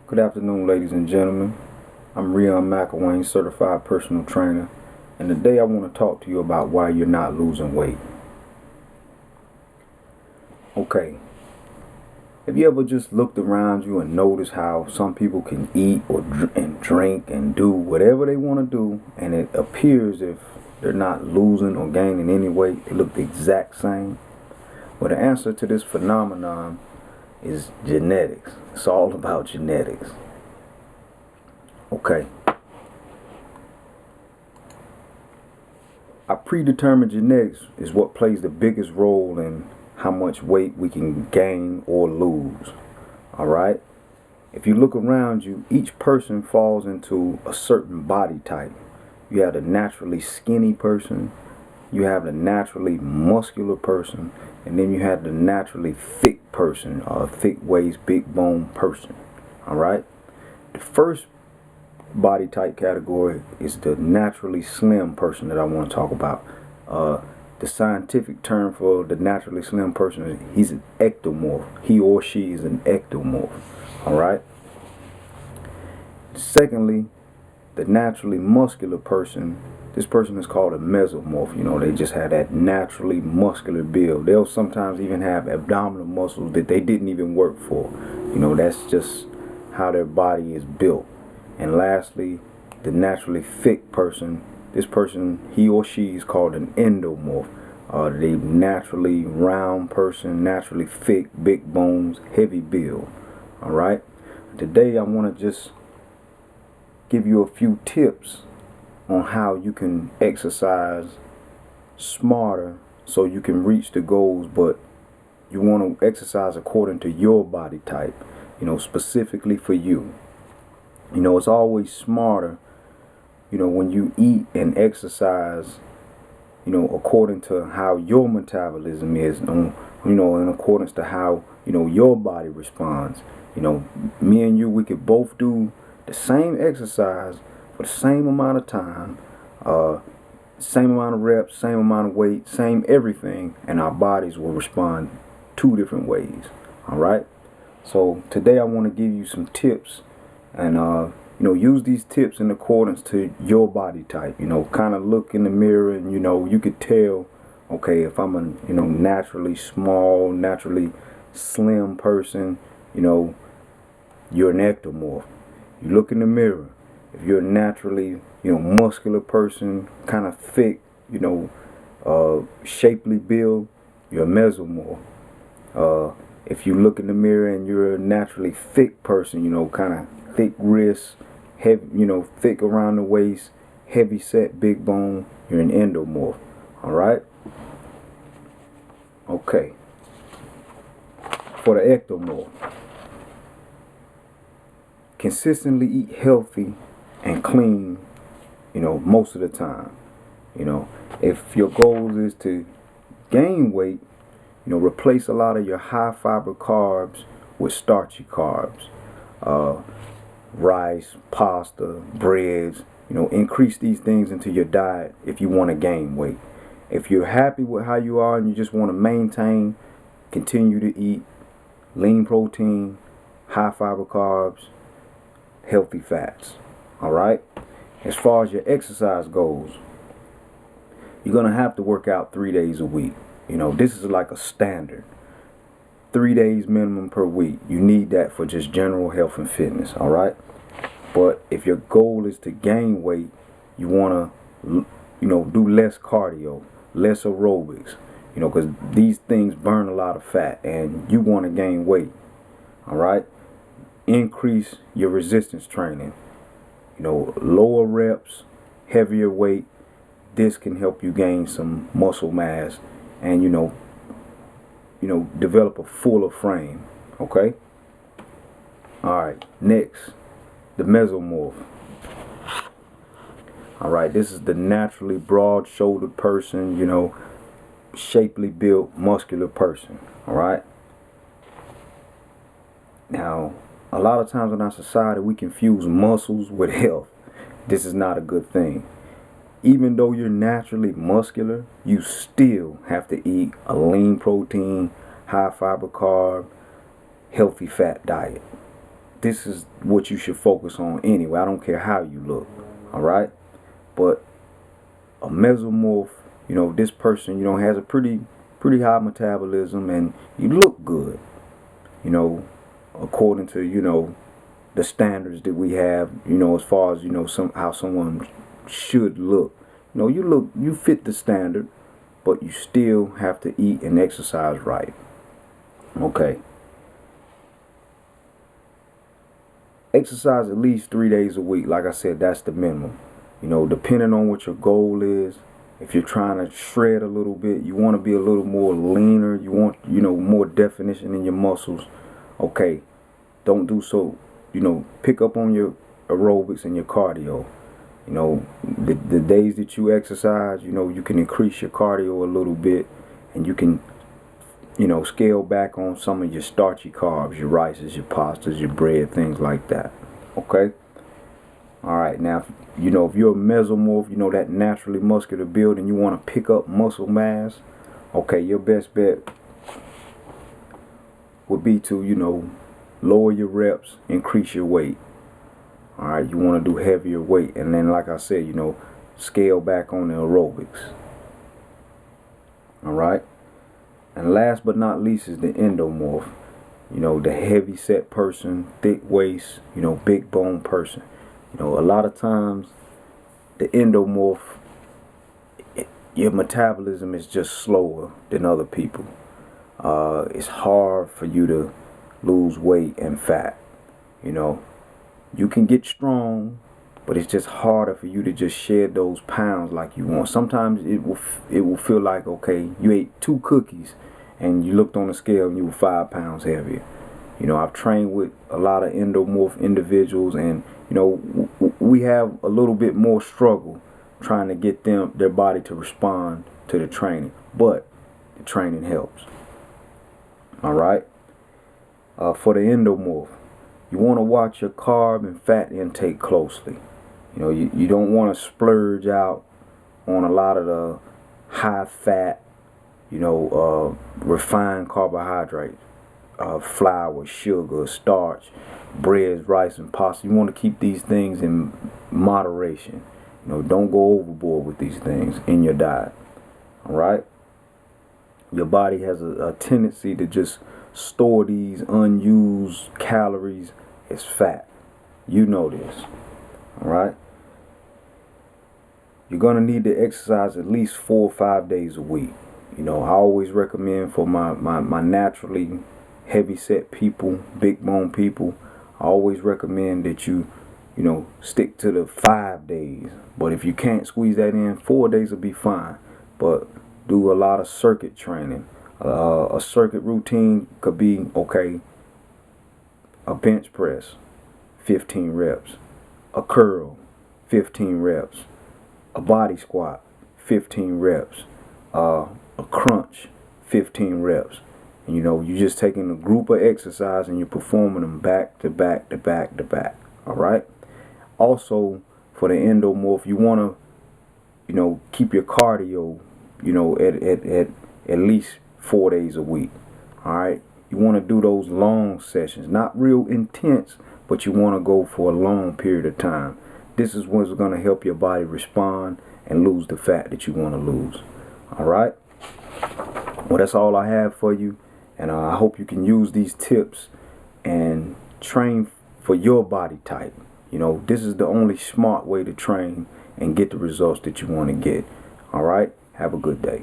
Good afternoon, ladies and gentlemen. I'm Rion McElwain, certified personal trainer, and today I want to talk to you about why you're not losing weight. Okay, have you ever just looked around you and noticed how some people can eat and drink and do whatever they want to do, and it appears if they're not losing or gaining any weight, they look the exact same? Well, the answer to this phenomenon is genetics. It's all about genetics. Okay. Our predetermined genetics is what plays the biggest role in how much weight we can gain or lose. Alright? If you look around you, each person falls into a certain body type. You have the naturally skinny person, you have the naturally muscular person, and then you have the naturally thick person, thick waist, big bone person. Alright? The first body type category is the naturally slim person that I want to talk about. The scientific term for the naturally slim person is he's an ectomorph. He or she is an ectomorph. Alright? Secondly, the naturally muscular person, this person is called a mesomorph. You know, they just have that naturally muscular build. They'll sometimes even have abdominal muscles that they didn't even work for. You know, that's just how their body is built. And lastly, the naturally thick person, this person, he or she is called an endomorph. The naturally round person, naturally thick, big bones, heavy build. Alright? Today I want to just give you a few tips on how you can exercise smarter so you can reach the goals, but you want to exercise according to your body type, you know, specifically for you. You know, it's always smarter, you know, when you eat and exercise, you know, according to how your metabolism is, you know, in accordance to how, you know, your body responds. You know, me and you, we could both do the same exercise for the same amount of time, same amount of reps, same amount of weight, same everything, and our bodies will respond two different ways. All right. So today I want to give you some tips. And you know, use these tips in accordance to your body type. You know, kind of look in the mirror and, you know, you could tell, okay, if I'm a, you know, naturally small, naturally slim person, you know, you're an ectomorph. You look in the mirror. If you're a naturally, you know, muscular person, kind of thick, you know, shapely build, you're a mesomorph. If you look in the mirror and you're a naturally thick person, you know, kind of thick wrists, heavy, you know, thick around the waist, heavy set, big bone, you're an endomorph. All right. Okay. For the ectomorph, consistently eat healthy and clean, you know, most of the time. You know, if your goal is to gain weight, you know, replace a lot of your high fiber carbs with starchy carbs. Rice, pasta, breads, you know, increase these things into your diet if you want to gain weight. If you're happy with how you are and you just want to maintain, continue to eat lean protein, high fiber carbs, healthy fats. All right? As far as your exercise goes, you're going to have to work out 3 days a week. You know, this is like a standard. 3 days minimum per week. You need that for just general health and fitness. All right? But if your goal is to gain weight, you want to, you know, do less cardio, less aerobics, you know, because these things burn a lot of fat and you want to gain weight. All right. Increase your resistance training, you know, lower reps, heavier weight. This can help you gain some muscle mass and, you know, develop a fuller frame. Okay. All right. Next, the mesomorph. All right, this is the naturally broad-shouldered person, you know, shapely built, muscular person. All right. Now, a lot of times in our society, we confuse muscles with health. This is not a good thing. Even though you're naturally muscular, you still have to eat a lean protein, high fiber carb, healthy fat diet this is what you should focus on anyway. I don't care how you look. All right. But a mesomorph, this person, has a pretty high metabolism, and you look good, according to, the standards that we have, as far as, how someone should look. You fit the standard, but you still have to eat and exercise right. Okay. Exercise at least 3 days a week. Like I said, that's the minimum. Depending on what your goal is. If you're trying to shred a little bit, you want to be a little more leaner, you want, more definition in your muscles. Okay. Don't do so. Pick up on your aerobics and your cardio. The days that you exercise, you can increase your cardio a little bit, and you can, scale back on some of your starchy carbs, your rices, your pastas, your bread, things like that. Okay? All right. Now, if you're a mesomorph, that naturally muscular build, and you want to pick up muscle mass, okay, your best bet would be to, lower your reps, increase your weight. All right, you want to do heavier weight, and then, like I said, scale back on the aerobics. All right, and last but not least is the endomorph. The heavy set person, thick waist, big bone person. A lot of times the endomorph, your metabolism is just slower than other people. It's hard for you to lose weight and fat. You can get strong, but it's just harder for you to just shed those pounds like you want. Sometimes it will feel like, okay, you ate 2 cookies and you looked on the scale and you were 5 pounds heavier. I've trained with a lot of endomorph individuals, and we have a little bit more struggle trying to get their body to respond to the training, but the training helps. All right. For the endomorph, you want to watch your carb and fat intake closely. You don't want to splurge out on a lot of the high fat, refined carbohydrates, flour, sugar, starch, breads, rice, and pasta. You want to keep these things in moderation. Don't go overboard with these things in your diet. All right. Your body has a tendency to just store these unused calories as fat. You know this. All right. You're going to need to exercise at least 4 or 5 days a week. I always recommend for my naturally heavy set people, big bone people, I always recommend that you stick to the 5 days. But if you can't squeeze that in, 4 days will be fine. But do a lot of circuit training. A circuit routine could be, okay, a bench press, 15 reps, a curl, 15 reps, a body squat, 15 reps, a crunch, 15 reps. And, you're just taking a group of exercise and you're performing them back to back to back to back. All right. Also, for the endomorph, you want to, keep your cardio, at least 4 days a week. All right. You want to do those long sessions, not real intense, but you want to go for a long period of time. This is what's going to help your body respond and lose the fat that you want to lose. All right. Well, that's all I have for you. And I hope you can use these tips and train for your body type. This is the only smart way to train and get the results that you want to get. All right. Have a good day.